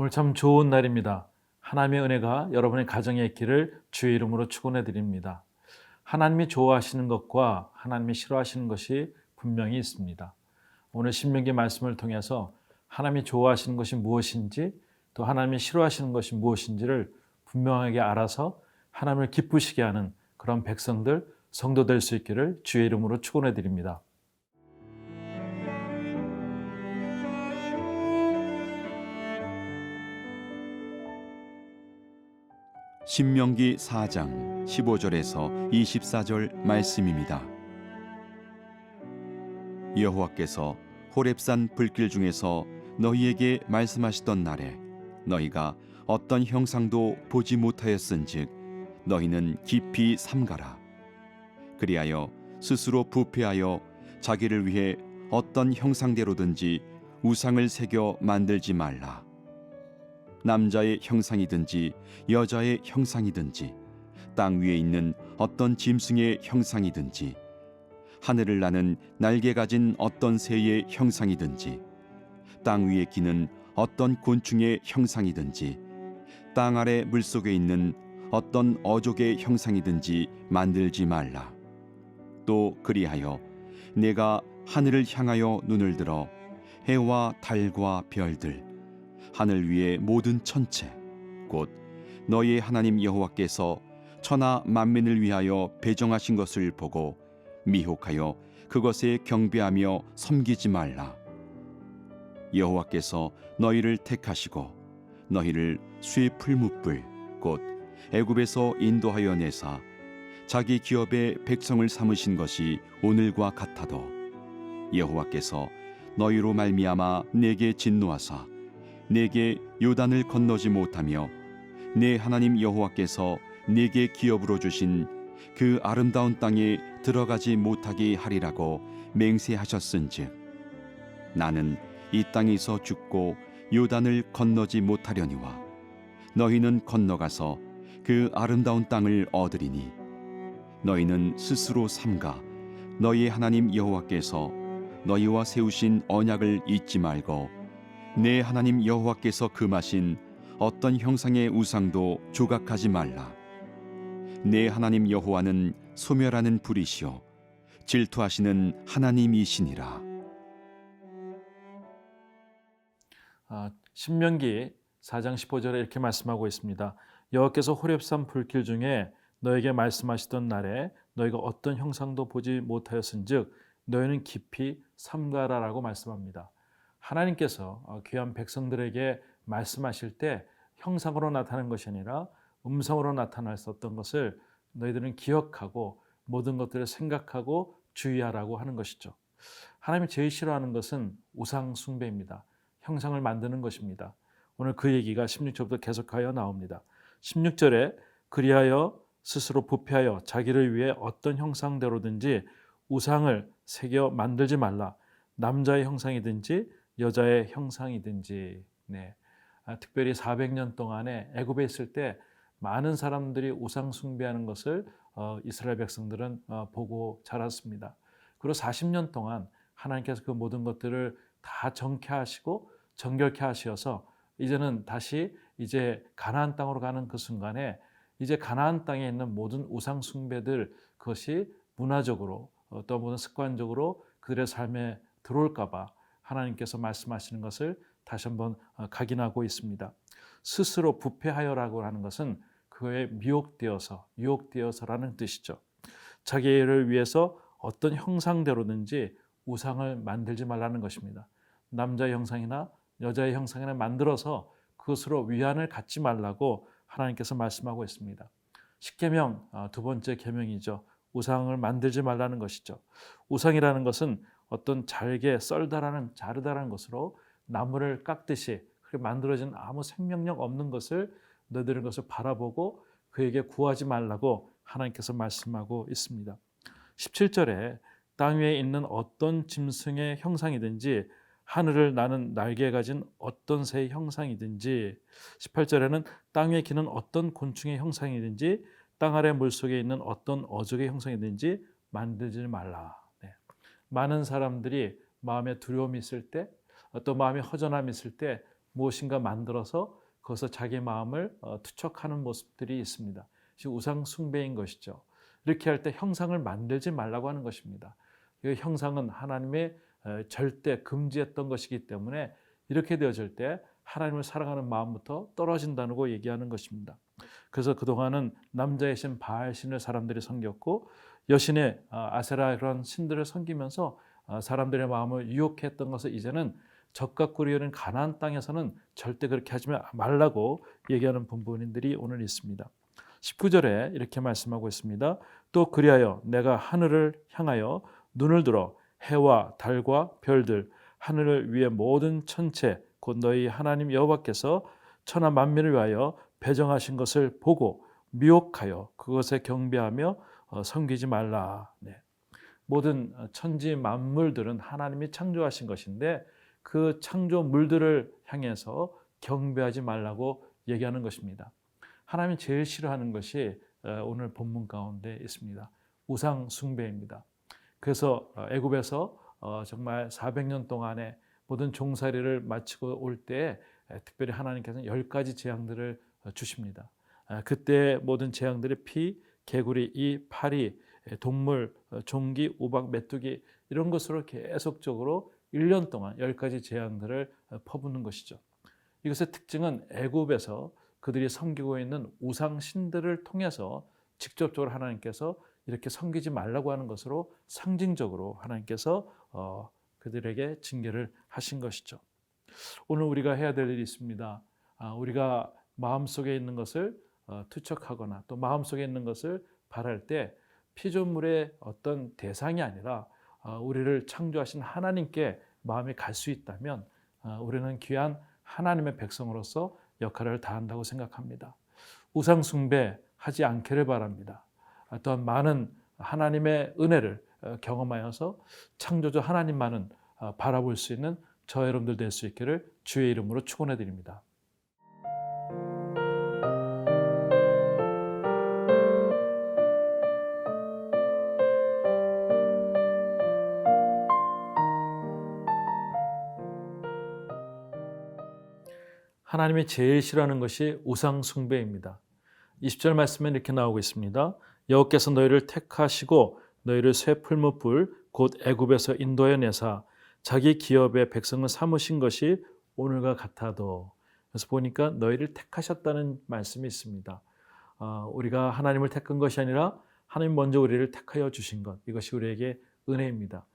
오늘 참 좋은 날입니다. 하나님의 은혜가 여러분의 가정에 있기를 주의 이름으로 축원해 드립니다. 하나님이 좋아하시는 것과 하나님이 싫어하시는 것이 분명히 있습니다. 오늘 신명기 말씀을 통해서 하나님이 좋아하시는 것이 무엇인지 또 하나님이 싫어하시는 것이 무엇인지를 분명하게 알아서 하나님을 기쁘시게 하는 그런 백성들, 성도 될 수 있기를 주의 이름으로 축원해 드립니다. 신명기 4장 15절에서 24절 말씀입니다. 여호와께서 호렙산 불길 중에서 너희에게 말씀하시던 날에 너희가 어떤 형상도 보지 못하였은즉 너희는 깊이 삼가라. 그리하여 스스로 부패하여 자기를 위해 어떤 형상대로든지 우상을 새겨 만들지 말라. 남자의 형상이든지 여자의 형상이든지 땅 위에 있는 어떤 짐승의 형상이든지 하늘을 나는 날개 가진 어떤 새의 형상이든지 땅 위에 기는 어떤 곤충의 형상이든지 땅 아래 물속에 있는 어떤 어족의 형상이든지 만들지 말라. 또 그리하여 내가 하늘을 향하여 눈을 들어 해와 달과 별들 하늘 위의 모든 천체 곧 너희의 하나님 여호와께서 천하 만민을 위하여 배정하신 것을 보고 미혹하여 그것에 경배하며 섬기지 말라. 여호와께서 너희를 택하시고 너희를 수의 풀무불 곧 애굽에서 인도하여 내사 자기 기업의 백성을 삼으신 것이 오늘과 같아도 여호와께서 너희로 말미암아 내게 진노하사 내게 요단을 건너지 못하며 내 하나님 여호와께서 내게 기업으로 주신 그 아름다운 땅에 들어가지 못하게 하리라고 맹세하셨은즉 나는 이 땅에서 죽고 요단을 건너지 못하려니와 너희는 건너가서 그 아름다운 땅을 얻으리니 너희는 스스로 삼가 너희 하나님 여호와께서 너희와 세우신 언약을 잊지 말고 내 하나님 여호와께서 금하신 어떤 형상의 우상도 조각하지 말라. 내 하나님 여호와는 소멸하는 불이시요 질투하시는 하나님이시니라. 신명기 4장 15절에 이렇게 말씀하고 있습니다. 여호와께서 호렙산 불길 중에 너에게 말씀하시던 날에 너희가 어떤 형상도 보지 못하였은즉 너희는 깊이 삼가라라고 말씀합니다. 하나님께서 귀한 백성들에게 말씀하실 때 형상으로 나타나는 것이 아니라 음성으로 나타났었던 것을 너희들은 기억하고 모든 것들을 생각하고 주의하라고 하는 것이죠. 하나님이 제일 싫어하는 것은 우상 숭배입니다. 형상을 만드는 것입니다. 오늘 그 얘기가 16절부터 계속하여 나옵니다. 16절에 그리하여 스스로 부패하여 자기를 위해 어떤 형상대로든지 우상을 새겨 만들지 말라. 남자의 형상이든지 여자의 형상이든지. 특별히 400년 동안에 애굽에 있을 때 많은 사람들이 우상 숭배하는 것을 이스라엘 백성들은 보고 자랐습니다. 그리고 40년 동안 하나님께서 그 모든 것들을 다 정케하시고 정결케 하셔서 이제는 다시 이제 가나안 땅으로 가는 그 순간에 이제 가나안 땅에 있는 모든 우상 숭배들 그것이 문화적으로 또 모든 습관적으로 그들의 삶에 들어올까 봐 하나님께서 말씀하시는 것을 다시 한번 각인하고 있습니다. 스스로 부패하여라고 하는 것은 그거에 유혹되어서라는 뜻이죠. 자기를 위해서 어떤 형상대로든지 우상을 만들지 말라는 것입니다. 남자의 형상이나 여자의 형상이나 만들어서 그것으로 위안을 갖지 말라고 하나님께서 말씀하고 있습니다. 십계명 두 번째 계명이죠. 우상을 만들지 말라는 것이죠. 우상이라는 것은 어떤 잘게 썰다라는 자르다라는 것으로 나무를 깎듯이 그렇게 만들어진 아무 생명력 없는 것을 너희들은 것을 바라보고 그에게 구하지 말라고 하나님께서 말씀하고 있습니다. 17절에 땅 위에 있는 어떤 짐승의 형상이든지 하늘을 나는 날개 가진 어떤 새의 형상이든지 18절에는 땅 위에 기는 어떤 곤충의 형상이든지 땅 아래 물속에 있는 어떤 어족의 형상이든지 만들지 말라. 많은 사람들이 마음에 두려움이 있을 때 또 마음에 허전함이 있을 때 무엇인가 만들어서 거기서 자기 마음을 투척하는 모습들이 있습니다. 우상 숭배인 것이죠. 이렇게 할 때 형상을 만들지 말라고 하는 것입니다. 이 형상은 하나님의 절대 금지했던 것이기 때문에 이렇게 되어질 때 하나님을 사랑하는 마음부터 떨어진다는 거 얘기하는 것입니다. 그래서 그동안은 남자의 신 바알신을 사람들이 섬겼고 여신의 아세라 그런 신들을 섬기면서 사람들의 마음을 유혹했던 것을 이제는 적과 꿀이 가나안 땅에서는 절대 그렇게 하지 말라고 얘기하는 본문들이 오늘 있습니다. 19절에 이렇게 말씀하고 있습니다. 또 그리하여 내가 하늘을 향하여 눈을 들어 해와 달과 별들 하늘을 위해 모든 천체 곧 너희 하나님 여호와께서 천하 만민을 위하여 배정하신 것을 보고 미혹하여 그것에 경배하며 섬기지 말라. 네. 모든 천지 만물들은 하나님이 창조하신 것인데 그 창조물들을 향해서 경배하지 말라고 얘기하는 것입니다. 하나님이 제일 싫어하는 것이 오늘 본문 가운데 있습니다. 우상 숭배입니다. 그래서 애굽에서 정말 400년 동안의 모든 종살이를 마치고 올 때 특별히 하나님께서는 10가지 재앙들을 주십니다. 그때 모든 재앙들의 피, 개구리, 이, 파리, 동물, 종기, 우박, 메뚜기 이런 것으로 계속적으로 1년 동안 10가지 재앙들을 퍼붓는 것이죠. 이것의 특징은 애굽에서 그들이 섬기고 있는 우상 신들을 통해서 직접적으로 하나님께서 이렇게 섬기지 말라고 하는 것으로 상징적으로 하나님께서 그들에게 징계를 하신 것이죠. 오늘 우리가 해야 될 일이 있습니다. 우리가 마음속에 있는 것을 투척하거나 또 마음속에 있는 것을 바랄 때 피조물의 어떤 대상이 아니라 우리를 창조하신 하나님께 마음이 갈 수 있다면 우리는 귀한 하나님의 백성으로서 역할을 다한다고 생각합니다. 우상 숭배하지 않기를 바랍니다. 또한 많은 하나님의 은혜를 경험하여서 창조주 하나님만은 바라볼 수 있는 저 여러분들 될 수 있기를 주의 이름으로 축원해 드립니다. 하나님이 제일 싫어하는 것이 우상 숭배입니다. 20절 말씀에 이렇게 나오고 있습니다. 여호와께서 너희를 택하시고 너희를 새 풀무불 곧 애굽에서 인도하여 내사 자기 기업의 백성을 삼으신 것이 오늘과 같아도. 그래서 보니까 너희를 택하셨다는 말씀이 있습니다. 우리가 하나님을 택한 것이 아니라 하나님 먼저 우리를 택하여 주신 것, 이것이 우리에게 은혜입니다.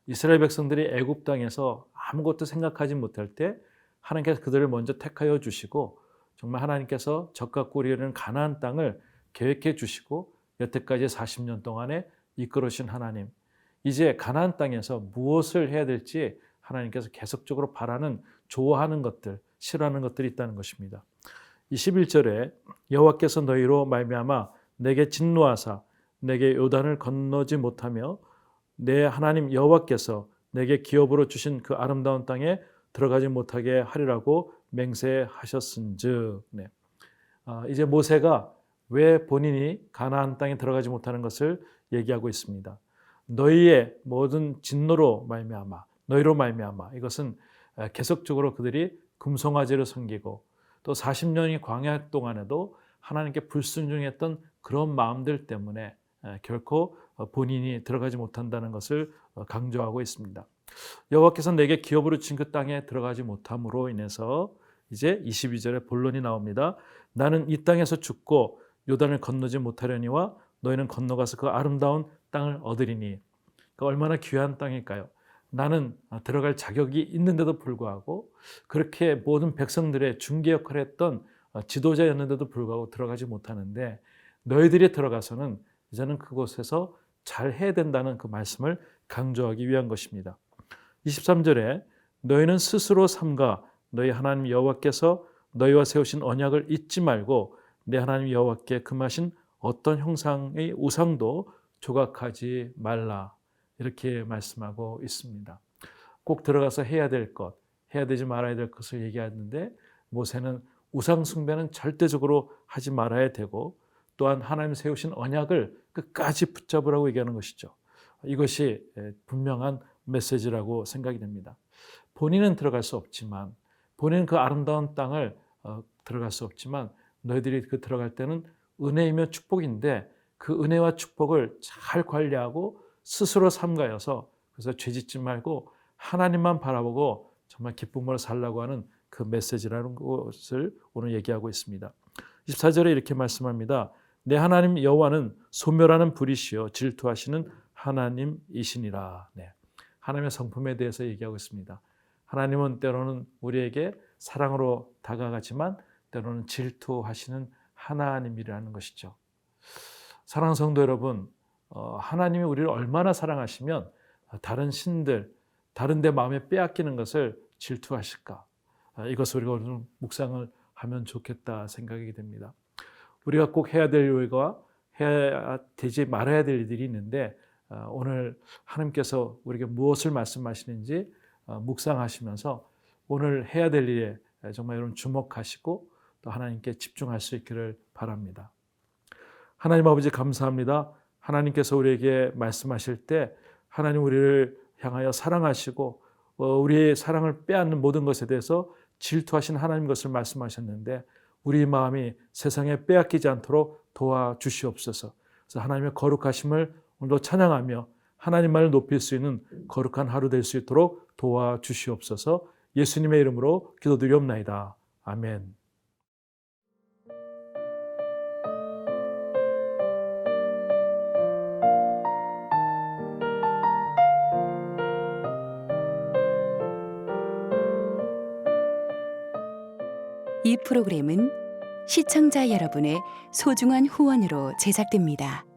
이스라엘 백성들이 애굽 땅에서 아무것도 생각하지 못할 때 하나님께서 그들을 먼저 택하여 주시고 정말 하나님께서 적과 꿀이 흐르는 가나안 땅을 계획해 주시고 여태까지 40년 동안에 이끌으신 하나님, 이제 가나안 땅에서 무엇을 해야 될지 하나님께서 계속적으로 바라는, 좋아하는 것들, 싫어하는 것들이 있다는 것입니다. 21절에 여호와께서 너희로 말미암아 내게 진노하사 내게 요단을 건너지 못하며 내 하나님 여호와께서 내게 기업으로 주신 그 아름다운 땅에 들어가지 못하게 하리라고 맹세하셨은즉. 네. 이제 모세가 왜 본인이 가나안 땅에 들어가지 못하는 것을 얘기하고 있습니다. 너희의 모든 진노로 말미암아, 너희로 말미암아, 이것은 계속적으로 그들이 금송아지를 섬기고 또 40년이 광야 동안에도 하나님께 불순종했던 그런 마음들 때문에 결코 본인이 들어가지 못한다는 것을 강조하고 있습니다. 여호와께서 내게 기업으로 준 그 땅에 들어가지 못함으로 인해서 이제 22절에 본론이 나옵니다. 나는 이 땅에서 죽고 요단을 건너지 못하려니와 너희는 건너가서 그 아름다운 땅을 얻으리니. 그러니까 얼마나 귀한 땅일까요? 나는 들어갈 자격이 있는데도 불구하고 그렇게 모든 백성들의 중개 역할을 했던 지도자였는데도 불구하고 들어가지 못하는데 너희들이 들어가서는 이제는 그곳에서 잘 해야 된다는 그 말씀을 강조하기 위한 것입니다. 23절에 너희는 스스로 삼가 너희 하나님 여호와께서 너희와 세우신 언약을 잊지 말고 내 하나님 여호와께 금하신 어떤 형상의 우상도 조각하지 말라. 이렇게 말씀하고 있습니다. 꼭 들어가서 해야 될 것, 해야 되지 말아야 될 것을 얘기하는데 모세는 우상 숭배는 절대적으로 하지 말아야 되고 또한 하나님 세우신 언약을 끝까지 붙잡으라고 얘기하는 것이죠. 이것이 분명한 메시지라고 생각이 됩니다. 본인은 들어갈 수 없지만 본인은 그 아름다운 땅을 들어갈 수 없지만 너희들이 그 들어갈 때는 은혜이며 축복인데 그 은혜와 축복을 잘 관리하고 스스로 삼가여서 그래서 죄짓지 말고 하나님만 바라보고 정말 기쁨으로 살라고 하는 그 메시지라는 것을 오늘 얘기하고 있습니다. 24절에 이렇게 말씀합니다. 내 하나님 여호와는 소멸하는 불이시요 질투하시는 하나님이시니라. 네. 하나님의 성품에 대해서 얘기하고 있습니다. 하나님은 때로는 우리에게 사랑으로 다가가지만 때로는 질투하시는 하나님이라는 것이죠. 사랑하는 성도 여러분, 하나님이 우리를 얼마나 사랑하시면 다른 신들, 다른 데 마음에 빼앗기는 것을 질투하실까? 이것을 우리가 오늘 묵상을 하면 좋겠다 생각이 됩니다. 우리가 꼭 해야 될 일과 해야 되지 말아야 될 일들이 있는데 오늘 하나님께서 우리에게 무엇을 말씀하시는지 묵상하시면서 오늘 해야 될 일에 정말 여러분 주목하시고 또 하나님께 집중할 수 있기를 바랍니다. 하나님 아버지 감사합니다. 하나님께서 우리에게 말씀하실 때 하나님 우리를 향하여 사랑하시고 우리의 사랑을 빼앗는 모든 것에 대해서 질투하신 하나님 것을 말씀하셨는데 우리 마음이 세상에 빼앗기지 않도록 도와주시옵소서. 그래서 하나님의 거룩하심을 오늘도 찬양하며 하나님만을 높일 수 있는 거룩한 하루 될 수 있도록 도와주시옵소서. 예수님의 이름으로 기도드리옵나이다. 아멘. 이 프로그램은 시청자 여러분의 소중한 후원으로 제작됩니다.